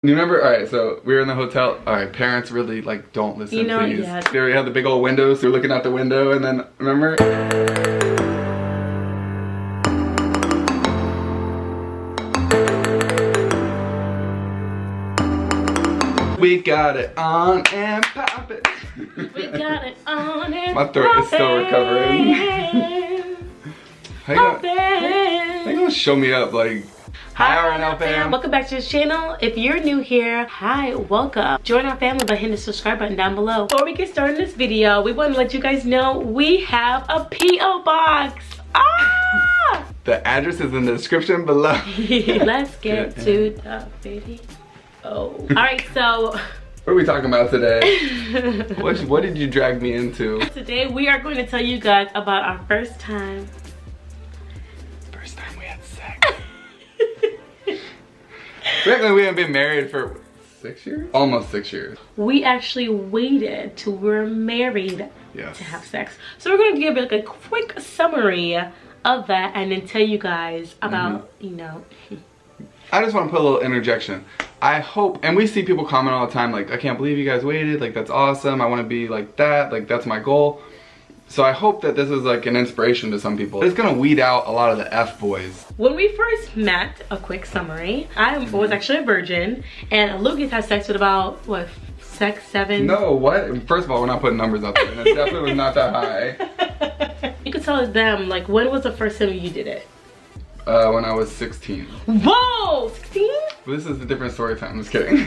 You remember? All right, so we were in the hotel. All right, parents really like don't listen. You know, please. yeah. They already had the big old windows. So we're looking out the window, and then remember? We got it on and pop it. We got it on and my throat is still recovering. How you gonna show me up like? Hi RNL fam. Welcome back to this channel. If you're new here, hi, welcome. Join our family by hitting the subscribe button down below. Before we get started in this video, we want to let you guys know we have a P.O. box. Ah! The address is in the description below. Let's get to the video. Oh. Alright, so what are we talking about today? What did you drag me into? Today we are going to tell you guys about our first time. First time we had sex. Apparently we haven't been married for 6 years? Almost 6 years. We actually waited till we were married to have sex. So we're going to give like a quick summary of that and then tell you guys about, you know. I just want to put a little interjection. I hope, and we see people comment all the time like, I can't believe you guys waited, like that's awesome, I want to be like that, like that's my goal. So I hope that this is like an inspiration to some people. It's gonna weed out a lot of the F-boys. When we first met, a quick summary, I was actually a virgin, and Lucas had sex with about, what, 7? No, what? First of all, we're not putting numbers out there, and it definitely was not that high. You could tell them, like, when was the first time you did it? When I was 16. Whoa, 16? This is a different story time, I'm just kidding.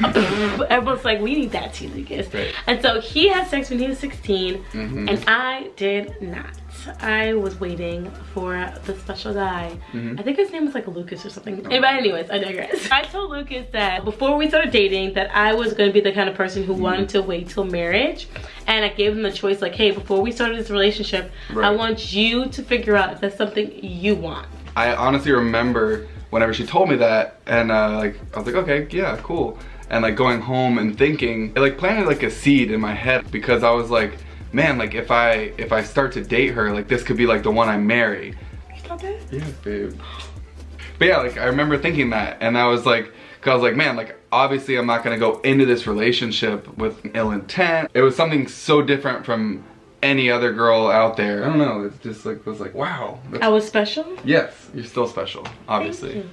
Everyone's like, we need that too, Lucas. Right. And so he had sex when he was 16, and I did not. I was waiting for the special guy. I think his name was like Lucas or something. But anyways, I digress. I told Lucas that before we started dating that I was going to be the kind of person who wanted to wait till marriage. And I gave him the choice like, hey, before we started this relationship, I want you to figure out if that's something you want. I honestly remember whenever she told me that, and like I was like, okay, yeah, cool. And like going home and thinking, it like planted like a seed in my head, because I was like, man, like if I start to date her, like this could be like the one I marry. Stop it? Yeah, babe. But yeah, like I remember thinking that, and I was like, cause I was like, man, like obviously I'm not gonna go into this relationship with ill intent. It was something so different from any other girl out there. I don't know, it's just like, was like, wow. I was special? Yes, you're still special, obviously.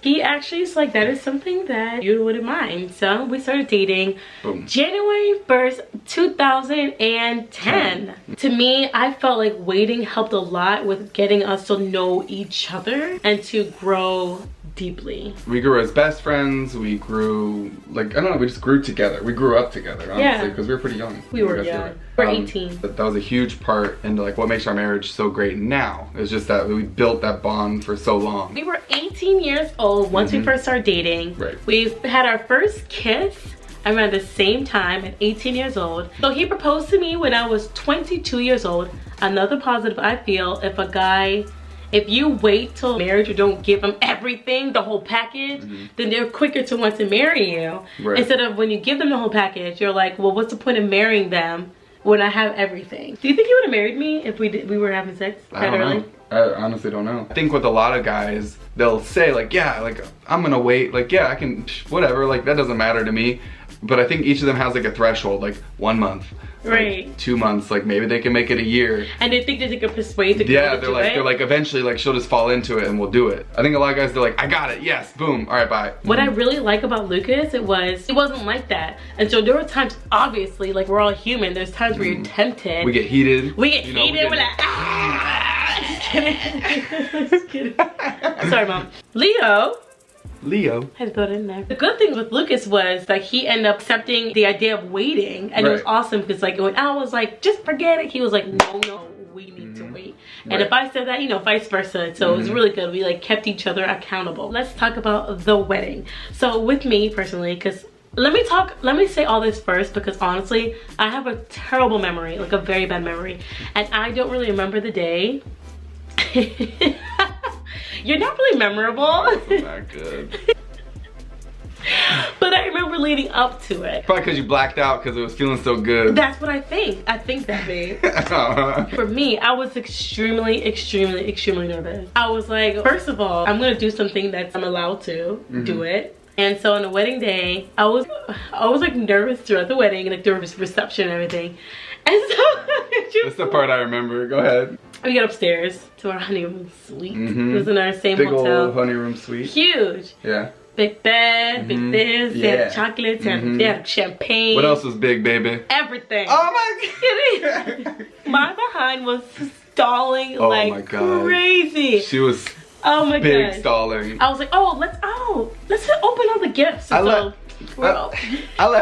He actually is like, that is something that you wouldn't mind. So we started dating. Boom. January 1st, 2010. To me, I felt like waiting helped a lot with getting us to know each other and to grow deeply. We grew as best friends. We grew, like, I don't know, we just grew together. We grew up together, honestly, because we were pretty young. We were young. We're 18. That was a huge part into like what makes our marriage so great now. It's just that we built that bond for so long. We were 18 years old once we first started dating. Right. We had our first kiss around the same time at 18 years old. So he proposed to me when I was 22 years old. Another positive I feel, if you wait till marriage or don't give them everything, the whole package, then they're quicker to want to marry you. Right. Instead of when you give them the whole package, you're like, well, what's the point of marrying them when I have everything? Do you think you would have married me if we were having sex that early? I honestly don't know. I think with a lot of guys, they'll say like, yeah, like I'm gonna wait, like yeah, I can, whatever, like that doesn't matter to me. But I think each of them has like a threshold, like 1 month, right? Like 2 months, like maybe they can make it a year. And they think that they can persuade the girl. Yeah, they're like eventually like she'll just fall into it and we'll do it. I think a lot of guys, they're like, I got it, yes, boom, all right, bye. What I really like about Lucas, it wasn't like that. And so there were times, obviously, like we're all human, there's times where you're tempted. We get heated. We're like, ah! Just kidding. Sorry, Mom. Leo had to put it in there. The good thing with Lucas was that he ended up accepting the idea of waiting, and it was awesome because like when I was like, just forget it, he was like, no, we need to wait. And if I said that, you know, vice versa. So it was really good. We like kept each other accountable. Let's talk about the wedding. So with me personally, because let me say all this first, because honestly, I have a terrible memory, like a very bad memory, and I don't really remember the day. You're not really memorable. That's not good. But I remember leading up to it. Probably because you blacked out because it was feeling so good. That's what I think. I think that, babe. For me, I was extremely nervous. I was like, first of all, I'm gonna do something that I'm allowed to do it. And so on the wedding day, I was like nervous throughout the wedding, like nervous reception and everything. And so that's the part I remember. Go ahead. We got upstairs to our honeymoon suite. It was in our same hotel. Big old honeyroom suite. Huge. Yeah. Big bed, big this, they had chocolates, they had champagne. What else was big, baby? Everything. Oh my god. My behind was stalling like crazy. She was big stalling. I was like, let's open all the gifts. I let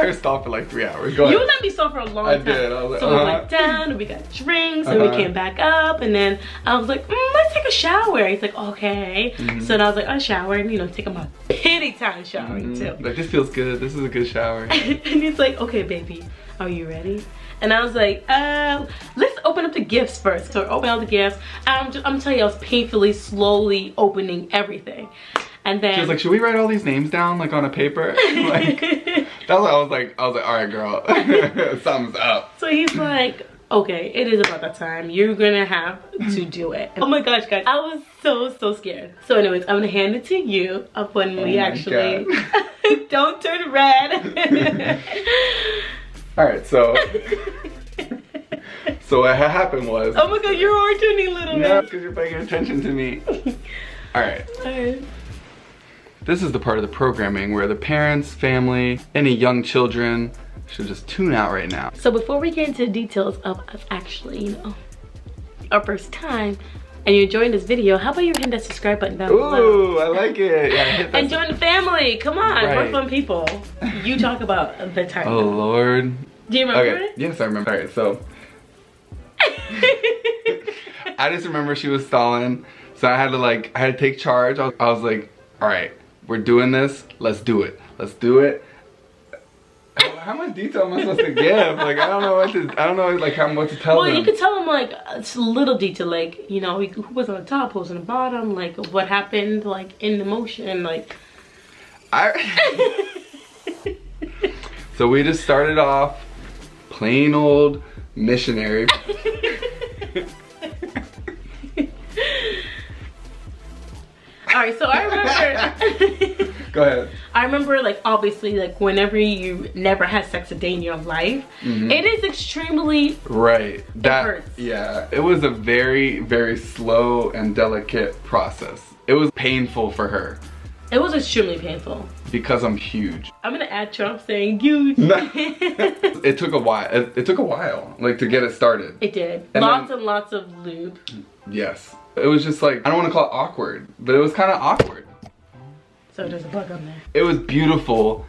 her stall for like 3 hours. Go ahead. You let me stall for a long time. I did. I was like, so we went down and we got drinks and we came back up and then I was like, let's take a shower. He's like, okay. So then I was like, I showered, you know, taking my pity time showering too. Like, this feels good. This is a good shower. And he's like, okay, baby, are you ready? And I was like, let's open up the gifts first. So I opened up the gifts. I'm telling you, I was painfully, slowly opening everything. And then she was like, should we write all these names down like on a paper? Like, that's what I was like, all right, girl, something's up. So he's like, okay, it is about that time. You're gonna have to do it. Oh my gosh, guys, I was so scared. So anyways, I'm gonna hand it to you up when we actually don't turn red. All right, so what happened was. Oh my god, you're already turning little. No, because you're paying attention to me. All right. This is the part of the programming where the parents, family, any young children should just tune out right now. So before we get into the details of us actually, you know, our first time, and you're enjoying this video, how about you hit that subscribe button down below? Ooh, I like it. Yeah, hit that. And join the family. Come on, we're fun people. You talk about the time. Oh Lord. Do you remember it? Yes, I remember. All right, so I just remember she was stalling, so I had to take charge. I was like, all right, we're doing this. Let's do it. Let's do it. How much detail am I supposed to give? Like, I don't know what to tell them. Well, you could tell them like it's a little detail, like, you know, who was on the top, who was on the bottom, like what happened, like in the motion, like. So we just started off plain old missionary. Alright, so I remember. Go ahead. I remember, like, obviously, like, whenever you never had sex a day in your life, it is extremely. Right. That hurts. Yeah. It was a very, very slow and delicate process. It was painful for her. It was extremely painful. Because I'm huge. I'm gonna add Trump saying huge. It took a while. It took a while, like, to get it started. It did. And lots of lube. Yes. It was just like, I don't want to call it awkward, but it was kind of awkward. So there's a bug on there. It was beautiful,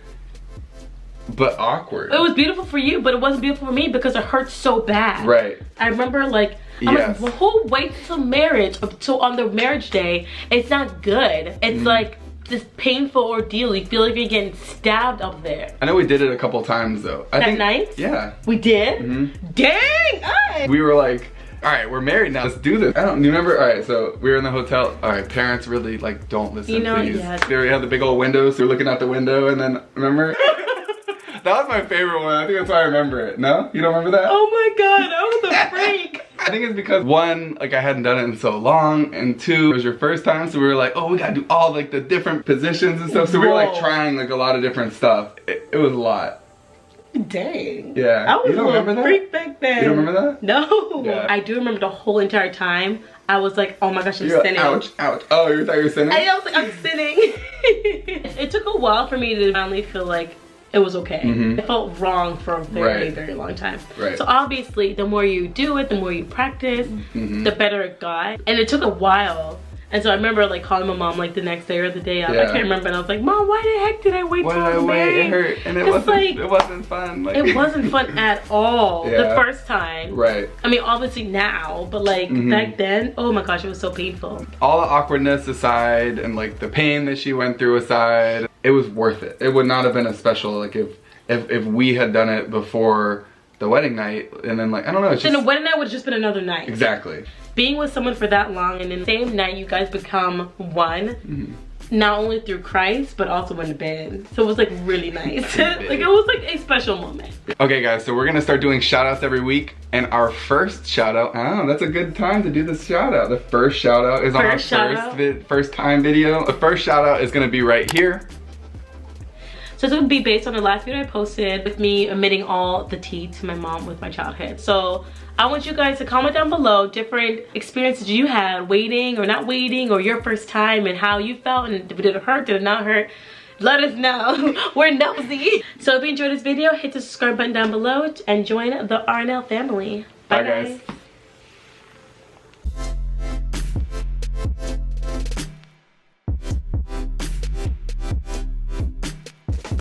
but awkward. It was beautiful for you, but it wasn't beautiful for me because it hurt so bad. Right. I remember, like, I'm like, well, who waits till marriage, till on the marriage day? It's not good. It's like this painful ordeal. You feel like you're getting stabbed up there. I know we did it a couple times though. That night? Yeah. We did? Dang! We were like, all right, we're married now. Let's do this. You remember? All right, so we were in the hotel. All right, parents really like don't listen. You know, please. yeah. They had the big old windows. So we're looking out the window, and then remember? That was my favorite one. I think that's why I remember it. No, you don't remember that? Oh my god, I was a freak. I think it's because one, like, I hadn't done it in so long, and two, it was your first time, so we were like, oh, we gotta do all like the different positions and stuff. So we were like trying like a lot of different stuff. It was a lot. Dang. Yeah. I was a little freak back then. You don't remember that? No. Yeah. I do remember the whole entire time. I was like, oh my gosh, I'm sinning. Ouch, ouch. Oh, you thought you were sinning? I was like, I'm sinning. It took a while for me to finally feel like it was okay. It felt wrong for a very, very long time. Right. So obviously, the more you do it, the more you practice, the better it got. And it took a while. And so I remember like calling my mom like the next day or the day out. I can't remember. And I was like, Mom, why the heck did I wait till I was married? It hurt. And it wasn't fun. Like, it wasn't fun at all the first time. Right. I mean, obviously now, but like back then, oh my gosh, it was so painful. All the awkwardness aside and like the pain that she went through aside, it was worth it. It would not have been as special like if we had done it before the wedding night, and then like, I don't know. Then the wedding night would have just been another night. Exactly. Being with someone for that long, and in the same night you guys become one, not only through Christ, but also in the bed. So it was like really nice. Like it was like a special moment. Okay guys, so we're gonna start doing shout outs every week, and our first shout out, that's a good time to do this shout out. The first shout out is on our first time video. The first shout out is gonna be right here. So this would be based on the last video I posted with me admitting all the tea to my mom with my childhood. So I want you guys to comment down below different experiences you had waiting or not waiting, or your first time and how you felt, and did it hurt, did it not hurt? Let us know. We're nosy. So if you enjoyed this video, hit the subscribe button down below and join the RNL family. Bye guys.